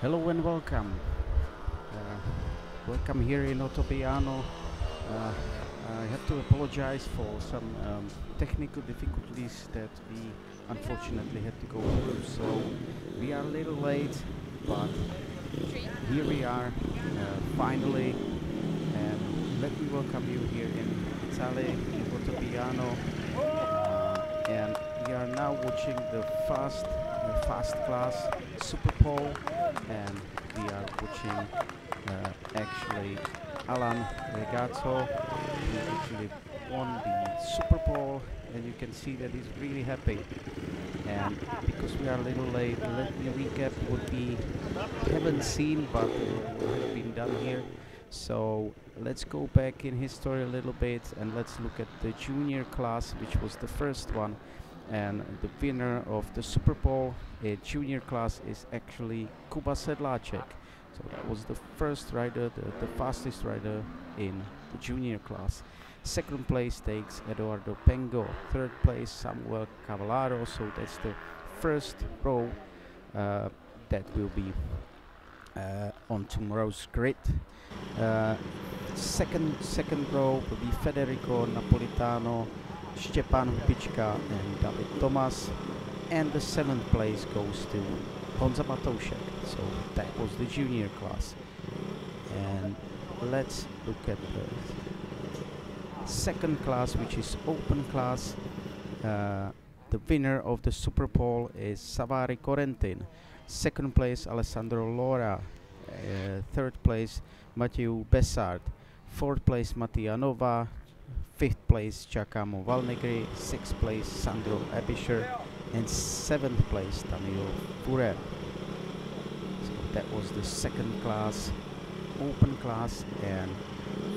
Hello and welcome. Welcome here in Ottobiano. I have to apologize for some technical difficulties that we unfortunately had to go through. So we are a little late, but here we are finally. And let me welcome you here in Italy, in Ottobiano. And we are now watching the fast class SUPERPOLE, and we are watching actually Alan Regato, who actually won the SUPERPOLE, and you can see that he's really happy. And because we are a little late, let me recap what we haven't seen but what has been done here. So let's go back in history a little bit and let's look at the junior class, which was the first one. And the winner of the SUPERPOLE junior class is actually Kuba Sedlacek. So that was the first rider, the fastest rider in the junior class. Second place takes Eduardo Pengo. Third place Samuel Cavallaro. So that's the first row that will be on tomorrow's grid. Second row will be Federico Napolitano, Stepan Hupička and David Tomas, and the 7th place goes to Honza Matošek. So that was the junior class. And let's look at the second class, which is open class. The winner of the SUPERPOLE is Savary Corentin. Second place Alessandro Lora. Third place Mathieu Bessard. Fourth place Mattia Nova. Fifth place Giacomo Valnegri. Sixth place Sandro Ebischer. And 7th place Daniel Furer. So that was the second class, open class, and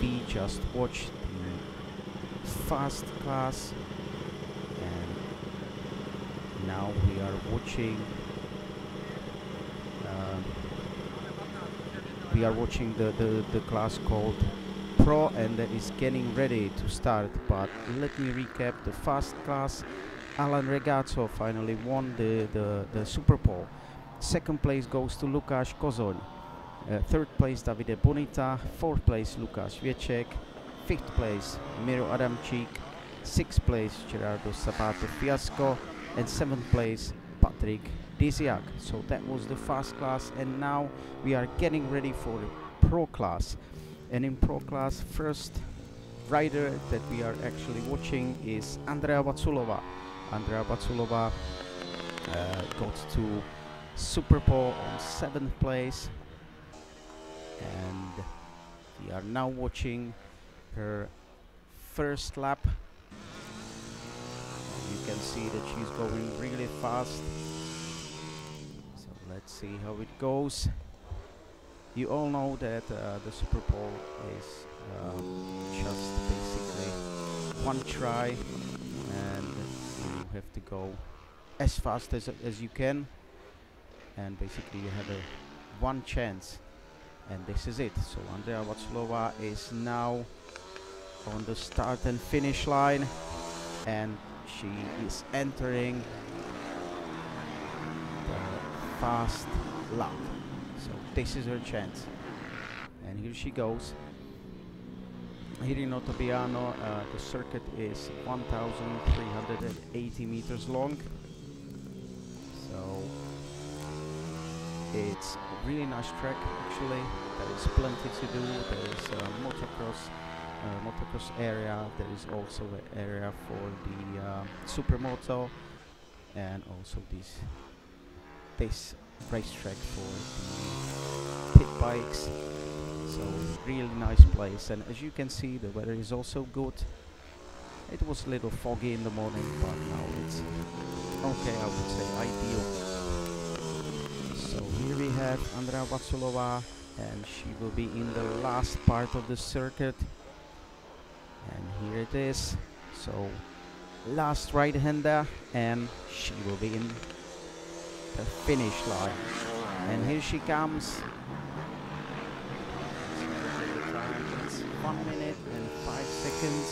we just watched the fast class, and now we are watching the class called Pro, and that is getting ready to start. But let me recap the fast class. Alan Regato finally won the SUPERPOLE. Second place goes to Lukáš Kozoň. Third place Davide Bonita. Fourth place Lukáš Vieček. Fifth place Miro Adamčík. Sixth place Gerardo Sabato Fiasco. And 7th place Patrik Disiak. So that was the fast class, and now we are getting ready for the pro class. And in pro class, first rider that we are actually watching is Andrea Vaculova. Andrea Vaculova got to SUPERPOLE on 7th place, and we are now watching her first lap. You can see that she's going really fast. So let's see how it goes. You all know that the SUPERPOLE is just basically one try, and you have to go as fast as you can, and basically you have one chance, and this is it. So Andrea Vaculova is now on the start and finish line, and she is entering the fast lap. So this is her chance, and here she goes. Here in Ottobiano, the circuit is 1,380 meters long, so it's a really nice track actually. There is plenty to do. There is a motocross area. There is also an area for the supermoto, and also this racetrack for the pit bikes. So really nice place, and as you can see, the weather is also good. It was a little foggy in the morning, but now it's okay, I would say ideal. So here we have Andrea Vaculova, and she will be in the last part of the circuit, and here it is. So last right-hander, and she will be in the finish line, and here she comes. 1 minute and 5 seconds.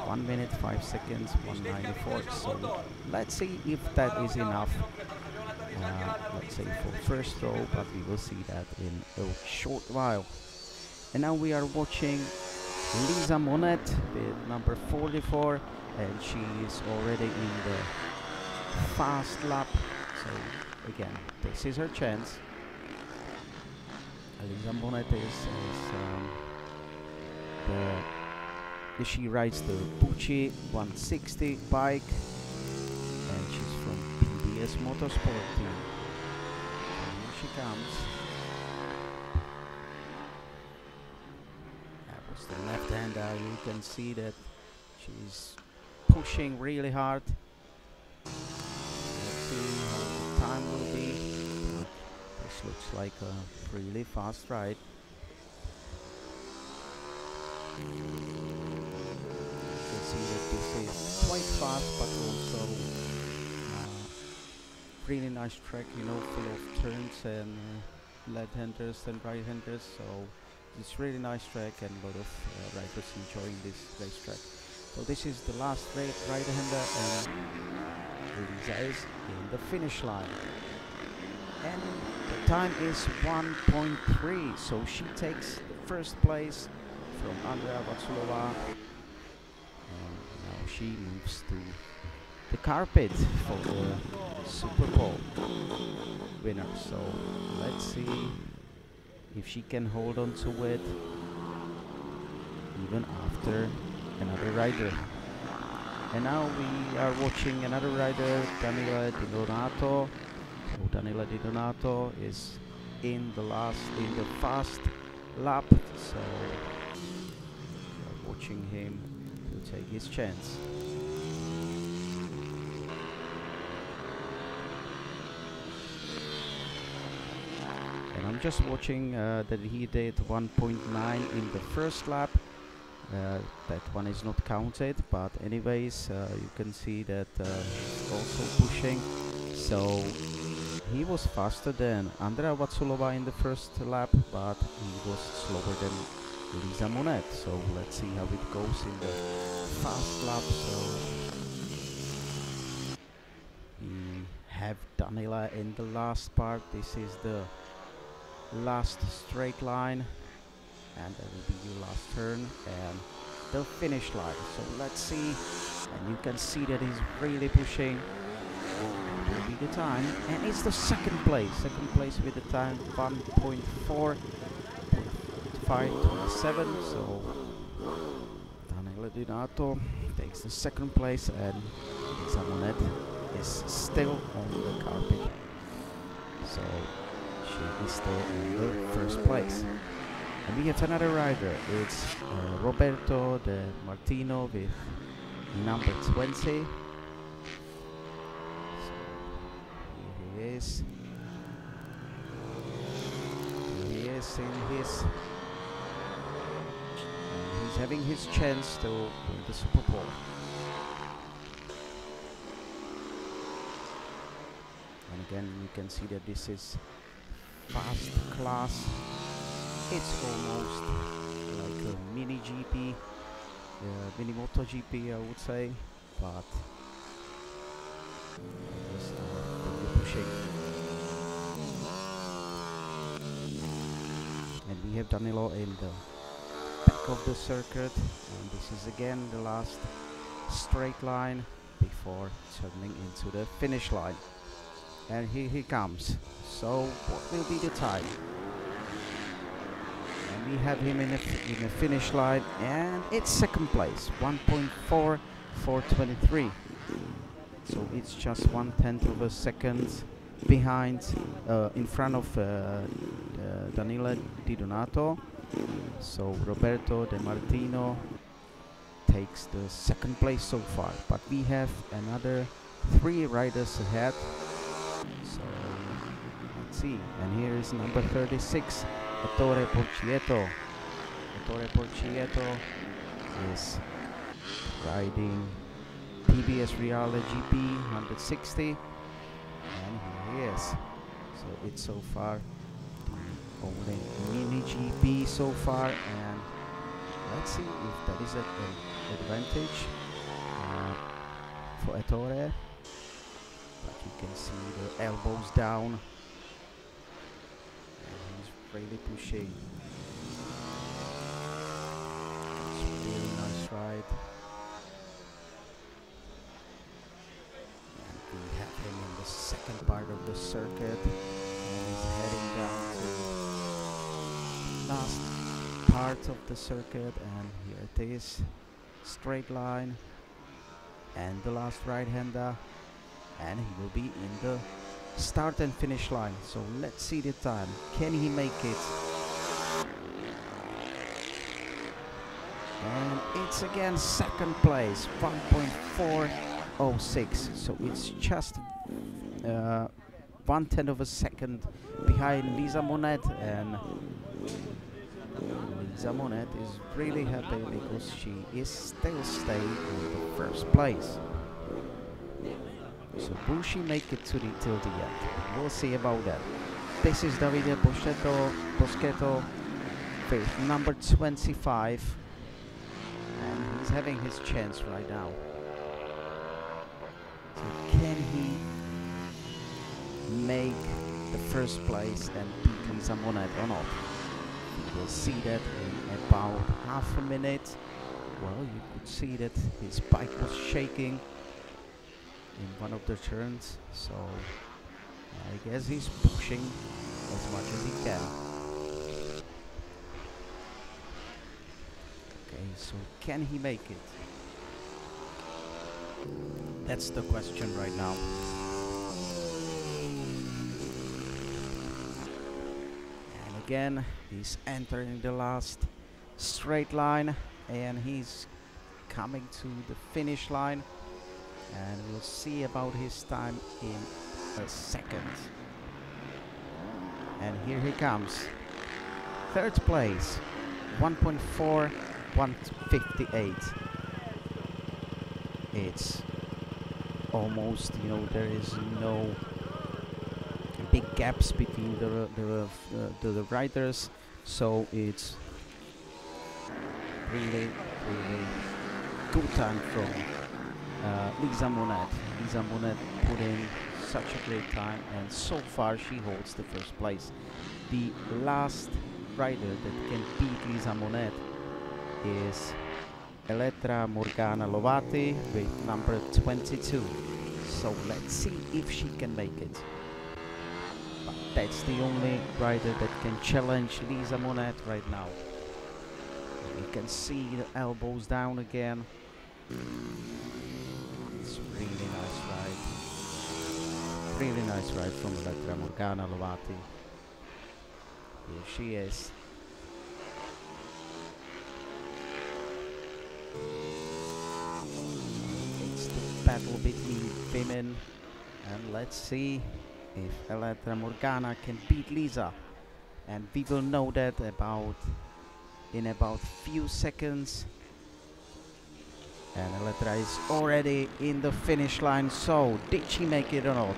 1 minute 5 seconds, 1:94. So let's see if that is enough. let's say for first row, but we will see that in a short while. And now we are watching Lisa Monet with number 44, and she is already in the fast lap. So again, this is her chance. Lisa Monet she rides the Pucci 160 bike, and she's from PBS Motorsport team. So here she comes. That was the left-hander. You can see that she's pushing really hard. Let's see how the time will be. This looks like a really fast ride. See that this is quite fast, but also really nice track, you know, full of turns and left-handers and right-handers. So it's really nice track, and a lot of riders enjoying this racetrack. So this is the last right-hander, and Lisa is in the finish line. And the time is 1.3, so she takes the first place from Andrea Vatsulova. Now she moves to the carpet for the SUPERPOLE winner. So let's see if she can hold on to it even after another rider. And now we are watching another rider, Daniela Di Donato. So Daniela Di Donato is in the fast lap. So we're watching him to take his chance. And I'm just watching that he did 1.9 in the first lap. That one is not counted, but anyways, you can see that he's also pushing. So he was faster than Andrea Vatsulova in the first lap, but he was slower than Lisa Monet. So let's see how it goes in the fast lap. So we have Daniela in the last part. This is the last straight line, and that will be your last turn and the finish line. So let's see, and you can see that he's really pushing. Will be the time, and it's the second place with the time 1.4 5:27. So Daniela Di Donato takes the second place, and Lisa Monet is still on the carpet. So she is still in the first place. And we have another rider. It's Roberto De Martino with number 20. So here he is. He is in his. He's having his chance to win the SUPERPOLE. And again, you can see that this is fast class. It's almost like a mini GP, mini MotoGP, I would say, but just pushing. And we have Danilo in the back of the circuit, and this is again the last straight line before turning into the finish line. And here he comes. So what will be the time? And we have him in the finish line, and it's second place, 1.4 4:23. So it's just 1/10 of a second behind, in front of Daniela Di Donato. So Roberto De Martino takes the second place so far, but we have another 3 riders ahead. So let's see, and here is number 36, Ettore Porcietto. Ettore Porcietto is riding PBS Reale GP 160, and here he is. So it's so far the only mini GP so far, and let's see if that is an advantage for Ettore. But you can see the elbows down. And he's really pushing. It's a really nice ride. And we have him in the second part of the circuit. And he's heading down to the last part of the circuit. And here it is. Straight line. And the last right-hander. And he will be in the start and finish line. So let's see the time. Can he make it? And it's again second place, 1.406. So it's just 1/10 of a second behind Lisa Monet. And Lisa Monet is really happy because she is still staying in the first place. So will she make it till the end? We'll see about that. This is Davide Boschetto with number 25. And he's having his chance right now. So can he make the first place and beat Lisa Monet or not? We'll see that in about half a minute. Well, you could see that his bike was shaking in one of the turns, so I guess he's pushing as much as he can. Okay, so can he make it? That's the question right now. And again, he's entering the last straight line and he's coming to the finish line. And we'll see about his time in a second. And here he comes. Third place, 1.4158. It's almost, you know, there is no big gaps between the riders, so it's really good time from Lisa Monet. Lisa Monet put in such a great time, and so far she holds the first place. The last rider that can beat Lisa Monet is Elettra Morgana Lovati with number 22. So let's see if she can make it. But that's the only rider that can challenge Lisa Monet right now. You can see the elbows down again. It's really nice ride. Really nice ride from Elettra Morgana Lovati. Here she is. It's the battle between women, and let's see if Elettra Morgana can beat Lisa. And we will know that in about few seconds. And Elettra is already in the finish line, so did she make it or not?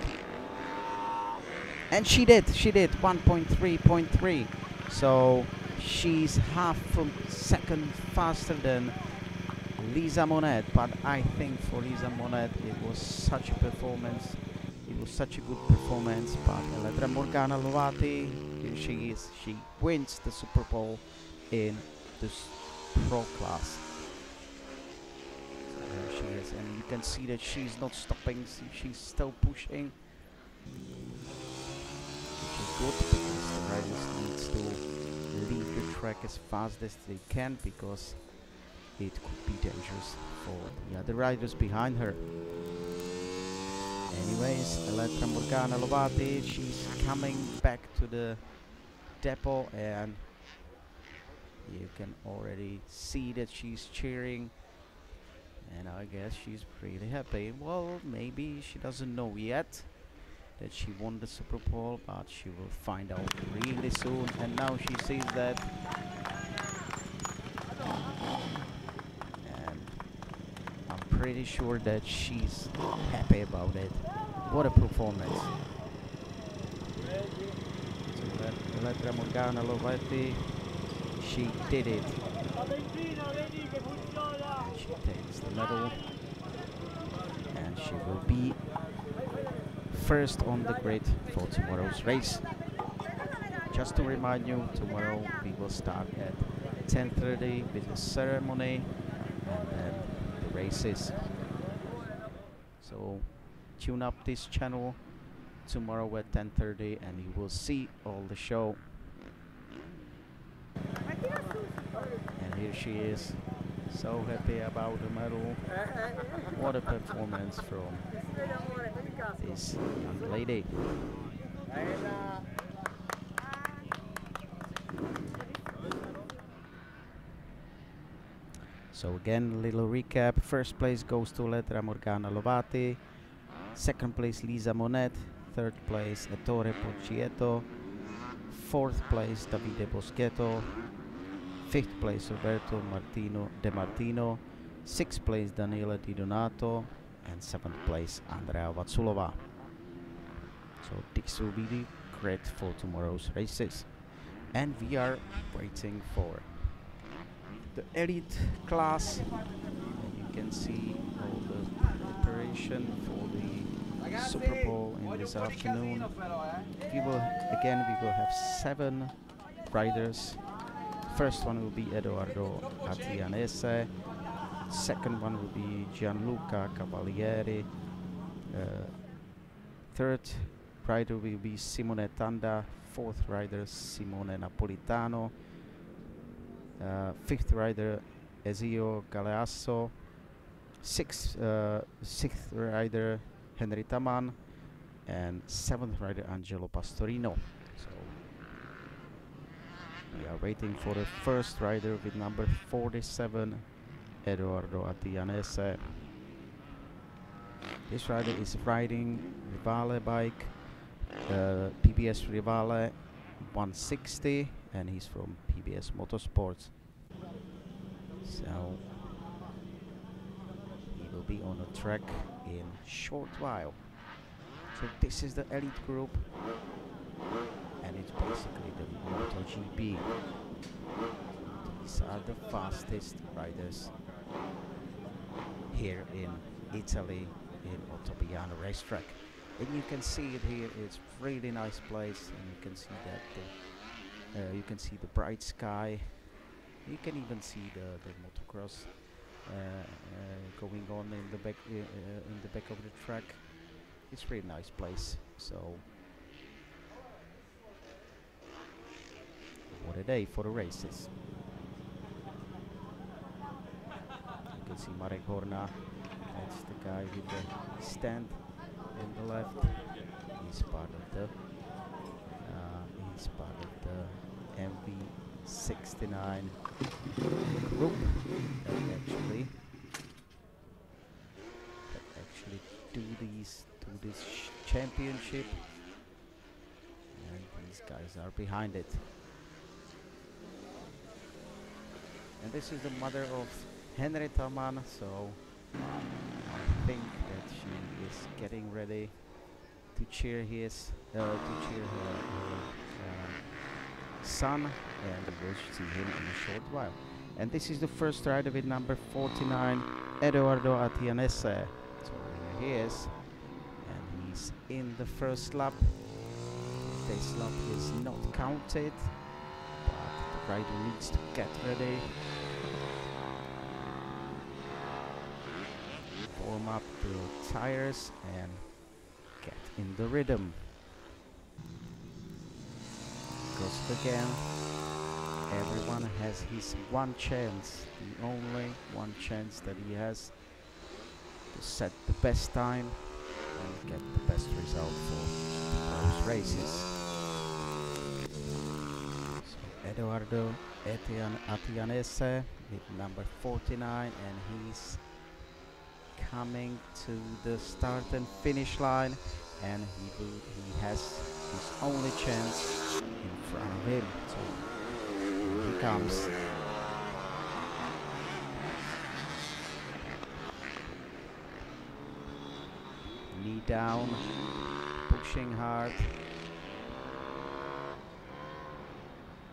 And she did, 1.3.3. So she's half a second faster than Lisa Monet, but I think for Lisa Monet it was such a performance. It was such a good performance, but Elettra Morgana Lovati, here she is. She wins the SUPERPOLE in this pro class. There she is, and you can see that she's not stopping, she's still pushing, which is good because the riders need to leave the track as fast as they can, because it could be dangerous for the other riders behind her. Anyways, Elettra Morgana Lovati, she's coming back to the depot, and you can already see that she's cheering. And I guess she's pretty happy. Well, maybe she doesn't know yet that she won the SUPERPOLE, but she will find out really soon. And now she sees that. And I'm pretty sure that she's happy about it. What a performance. So Elettra Morgana Lovati, she did it. She takes the medal, and she will be first on the grid for tomorrow's race. Just to remind you, tomorrow we will start at 10:30 with the ceremony and then the races. So tune up this channel tomorrow at 10:30 and you will see all the show. And here she is, so happy about the medal. What a performance from this young lady. So again, a little recap. First place goes to Letra Morgana Lovati. Second place Lisa Monet. Third place Ettore Poccietto. Fourth place Davide Boschetto. Fifth place Roberto De Martino. Sixth place Daniela Di Donato. And seventh place Andrea Vatsulova. So this will be the grid for tomorrow's races. And we are waiting for the elite class. And you can see all the preparation for the SUPERPOLE in this afternoon. We will have 7 riders. First one will be Edoardo Attianese. Second one will be Gianluca Cavalieri. Third rider will be Simone Tanda. Fourth rider Simone Napolitano. Fifth rider Ezio Galeasso. Sixth rider Henry Taman. And seventh rider Angelo Pastorino. So we are waiting for the first rider with number 47, Edoardo Attianese. This rider is riding Rivale bike, PBS Rivale 160, and he's from PBS Motorsports. So he will be on the track in a short while. So this is the elite group, and it's basically the MotoGP. These are the fastest riders here in Italy, in Ottobiano racetrack. And you can see it here, it's really nice place, and you can see that you can see the bright sky. You can even see the motocross going on in the back of the track. It's a really nice place. So what a day for the races. You can see Marek Horna, that's the guy with the stand in the left. He's part of the MV69 group that actually do this championship, and these guys are behind it. And this is the mother of Henry Taman, so I think that she is getting ready to cheer her son, and we will see him in a short while. And this is the first rider with number 49, Edoardo Attianese. So here he is, and he's in the first lap. This lap is not counted, but the rider needs to get ready, warm up the tires and get in the rhythm. Because again, everyone has his one chance, the only one chance that he has to set the best time and get the best result for those races. So Edoardo Attianese with number 49, and he's coming to the start and finish line, and he has his only chance in front of him. So here he comes. Knee down, pushing hard.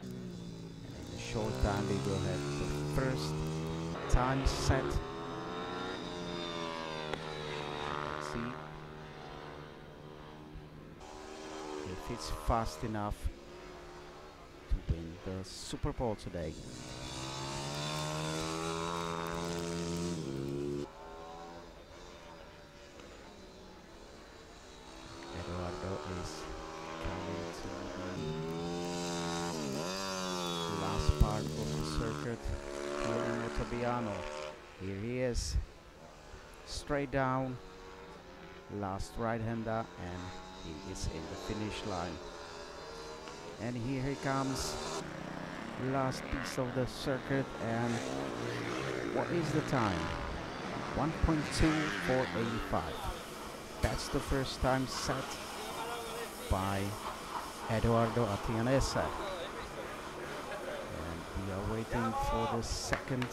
And in a short time we will have the first time set. Let's see. if it's fast enough to win the SUPERPOLE today. Eduardo is coming to the last part of the circuit here in Ottobiano. Here he is, straight down, last right-hander, and he is in the finish line. And here he comes, last piece of the circuit, and what is the time? 1.2485. That's the first time set by Edoardo Attianese. And we are waiting for the second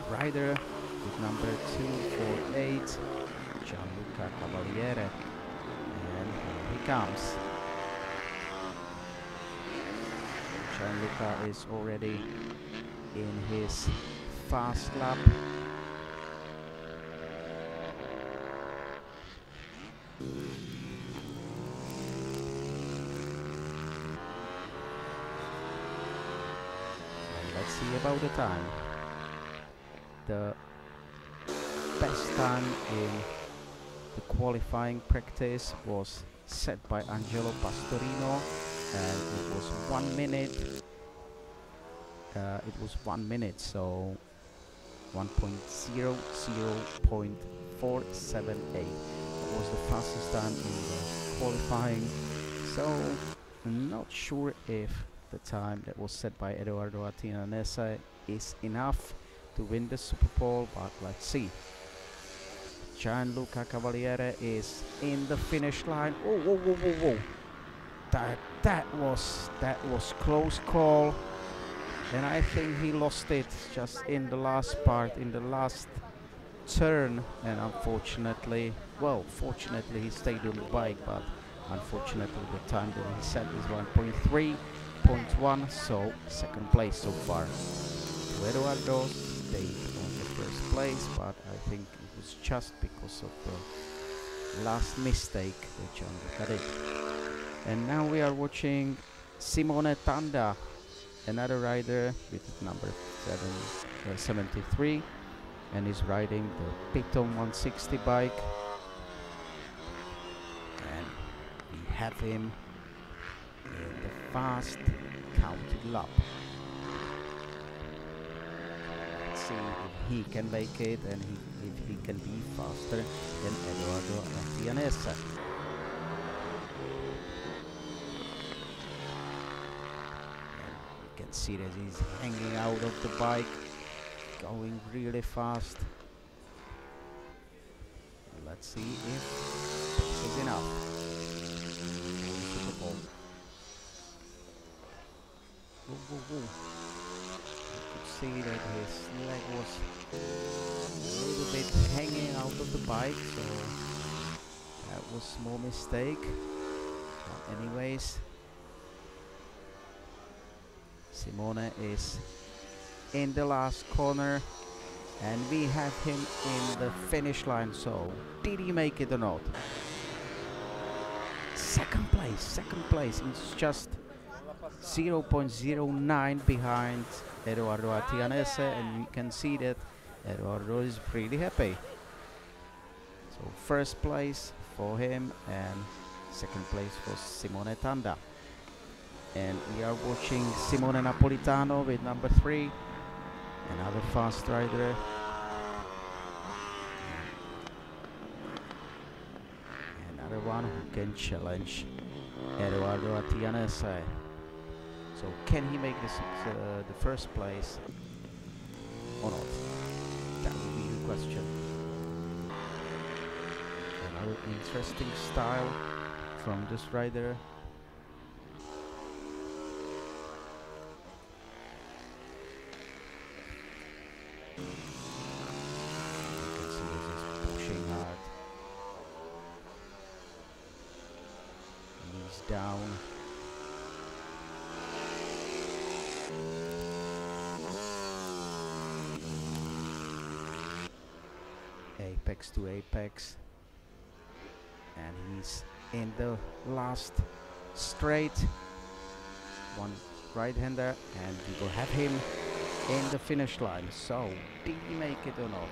rider with number 248, Gianluca Cavaliere. And here he comes. Gianluca is already in his fast lap. And let's see about the time. The best time in the qualifying practice was set by Angelo Pastorino, and it was 1 minute. It was 1 minute, so 1.00.478 was the fastest time in the qualifying. So not sure if the time that was set by Edoardo Attianese is enough to win the SUPERPOLE, but let's see. Gianluca Cavaliere is in the finish line. Oh, whoa, whoa, whoa, whoa! That was close call, and I think he lost it just in the last part, in the last turn. And unfortunately, well, fortunately he stayed on the bike, but unfortunately the time that he set is 1.3.1, so second place so far. Eduardo stayed on the first place, but I think it was just because of the last mistake that Gianluca did. And now we are watching Simone Tanda, another rider with number 73, and is riding the Piton 160 bike. And we have him in the fast counted lap. Let's see if he can make it, and if he can be faster than Edoardo Attianese. See that he's hanging out of the bike, going really fast. Let's see if this is enough. SUPERPOLE. Whoa, whoa, whoa. You could see that his leg was a little bit hanging out of the bike, so that was a small mistake. But anyways, Simone is in the last corner, and we have him in the finish line. So did he make it or not? Second place. It's just 0.09 behind Edoardo Attianese, and we can see that Edoardo is pretty happy. So first place for him, and second place for Simone Tanda. And we are watching Simone Napolitano with number 3, another fast rider. Another one who can challenge Edoardo Attianese. So can he make this the first place or not? That will be the question. Another interesting style from this rider. Down. Apex to apex, and he's in the last straight. One right-hander, and we will have him in the finish line. So, did he make it or not?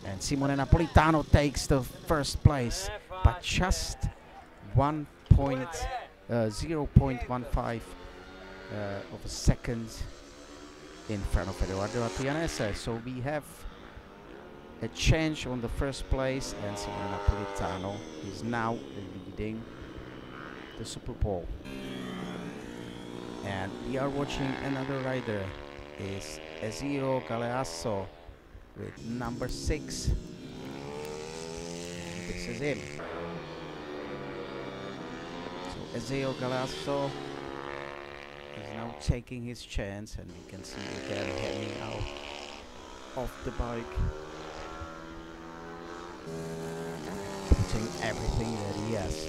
And Simone Napolitano takes the first place, but just 0.15 of a second in front of Eduardo Attianese. So we have a change on the first place, and Simone Napolitano is now leading the SUPERPOLE. And we are watching another rider, is S.r.o Galeasso with number 6. This is him. So S.r.o Galeasso is now taking his chance, and we can see again hanging out off the bike, putting everything that he has.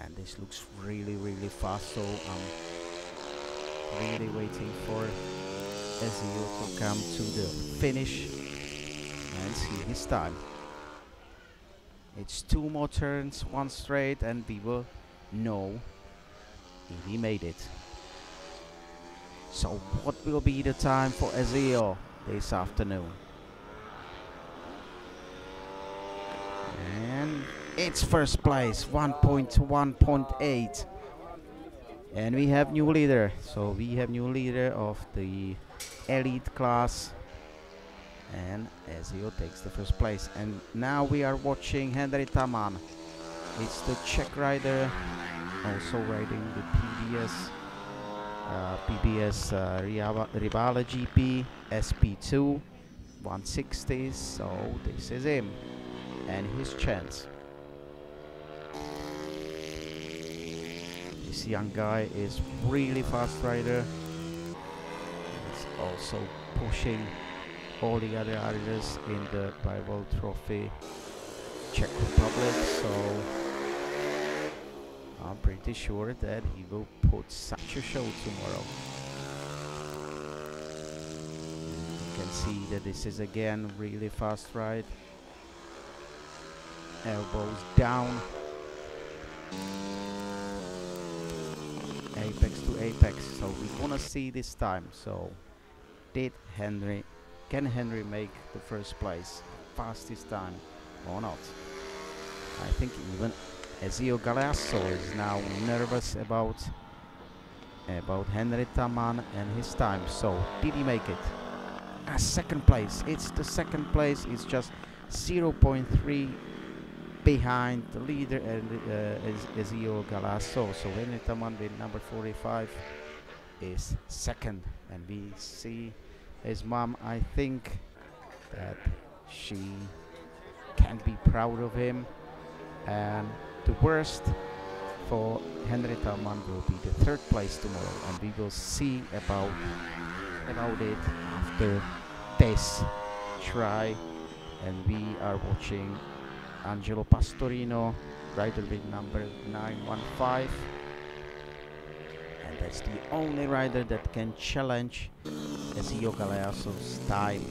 And this looks really, really fast, so I'm really waiting for S.r.o to come to the finish and see his time. It's 2 more turns, 1 straight, and we will know if he made it. So what will be the time for S.r.o this afternoon? And it's first place, 1.1.8. And we have new leader. So we have new leader of the elite class, and S.r.o takes the first place. And now we are watching Henry Taman. It's the Czech rider, also riding the PBS Ribala GP SP2 160. So this is him and his chance. This young guy is really fast rider. He's also pushing all the other riders in the rival trophy Czech Republic, so I'm pretty sure that he will put such a show tomorrow. You can see that this is again really fast ride. Elbows down, apex to apex. So we're gonna see this time. So can Henry make the first place, fastest time, or not? I think even S.r.o Galeasso is now nervous about Henry Taman and his time. So did he make it? Second place. It's the second place. It's just 0.3 behind the leader, and S.r.o Galeasso. So Henry Taman with number 45 is second, and we see his mom. I think that she can be proud of him. And the worst for Henry Taman will be the third place tomorrow, and we will see about it after this try. And we are watching Angelo Pastorino, rider with number 915, and that's the only rider that can challenge S.r.o Galeasso's time.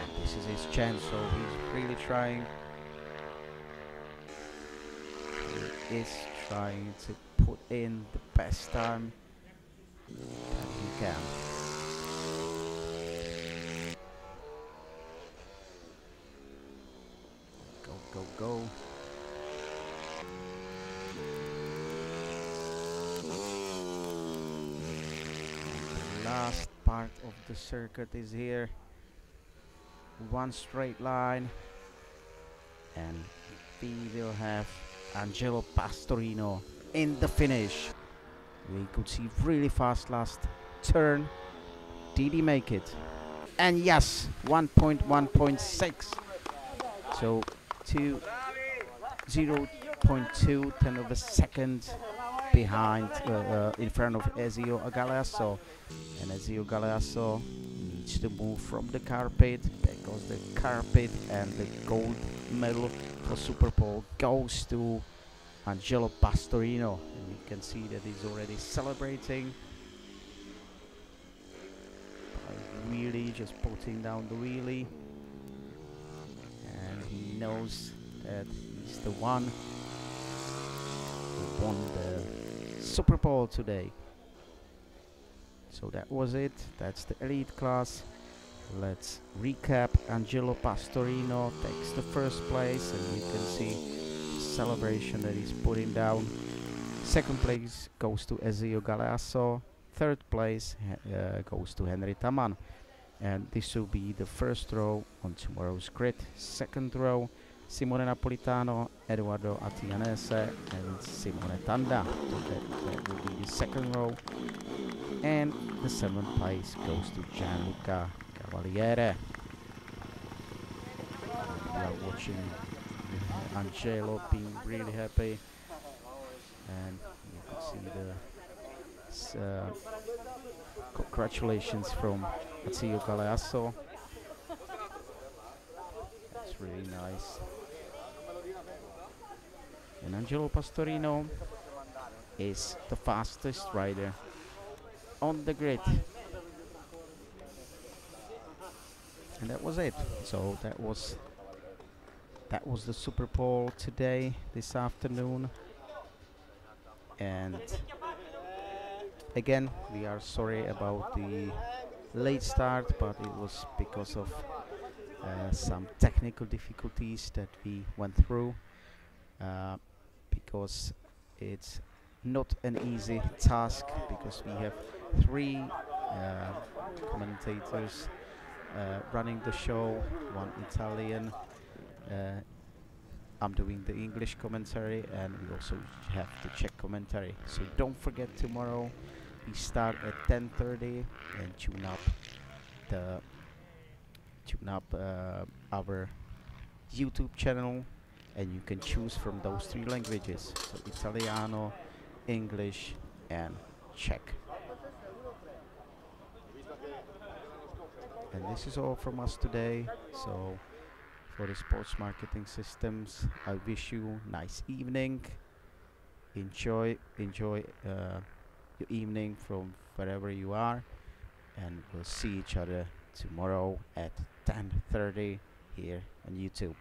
And this is his chance, so he's really trying. He is trying to put in the best time that he can. Go. The last part of the circuit is here. 1 straight line, and we will have Angelo Pastorino in the finish. We could see really fast last turn. Did he make it? And yes, 1.1.6. So 0.2 of a second behind, in front of S.r.o Galeasso. And S.r.o Galeasso needs to move from the carpet, because the carpet and the gold medal for SUPERPOLE goes to Angelo Pastorino. And you can see that he's already celebrating by just putting down the wheelie, and he knows that he's the one who won the Super Bowl today. So that was it. That's the elite class. Let's recap. Angelo Pastorino takes the first place, and you can see the celebration that he's putting down. Second place goes to Ezio Galeasso. Third place goes to Henry Taman. And this will be the first row on tomorrow's grid. Second row, Simone Napolitano, Eduardo Attianese, and Simone Tanda. So that will be the second row. And the seventh place goes to Gianluca Cavaliere. We are watching Angelo being really happy, and you can see the congratulations from Ezio Galeasso. That's really nice. And Angelo Pastorino is the fastest rider on the grid. And that was it. So that was the Super Bowl today, this afternoon. And again, we are sorry about the late start, but it was because of some technical difficulties that we went through, because it's not an easy task, because we have three commentators running the show, one Italian, I'm doing the English commentary, and we also have the Czech commentary. So don't forget, tomorrow we start at 10:30 and tune up our YouTube channel, and you can choose from those three languages, so Italiano, English, and Czech. And this is all from us today. So for the Sports Marketing Systems, I wish you a nice evening. Enjoy your evening from wherever you are, and we'll see each other tomorrow at 10:30 here on YouTube.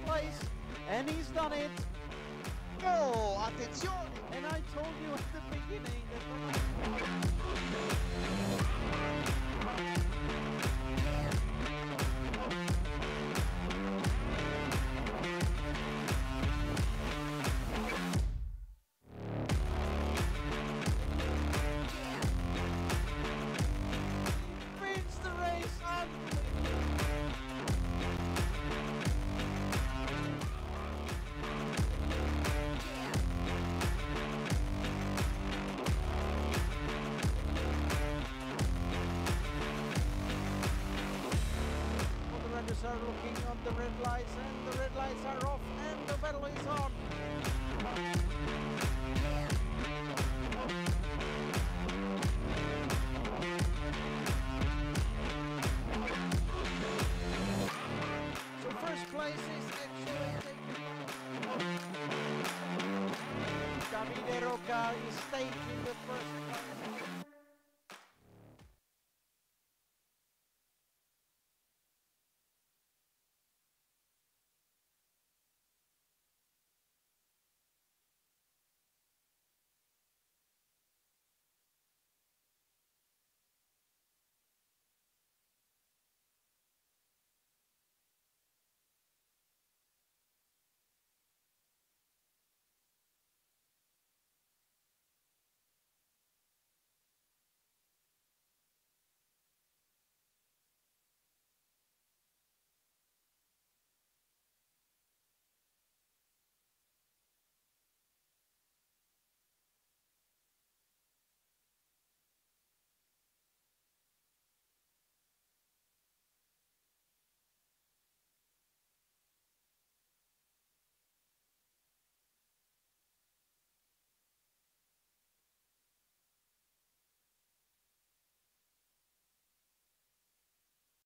Place, and he's done it. Oh, attenzione! And I told you at the beginning that red lights, and the red lights are off, and the battle is on.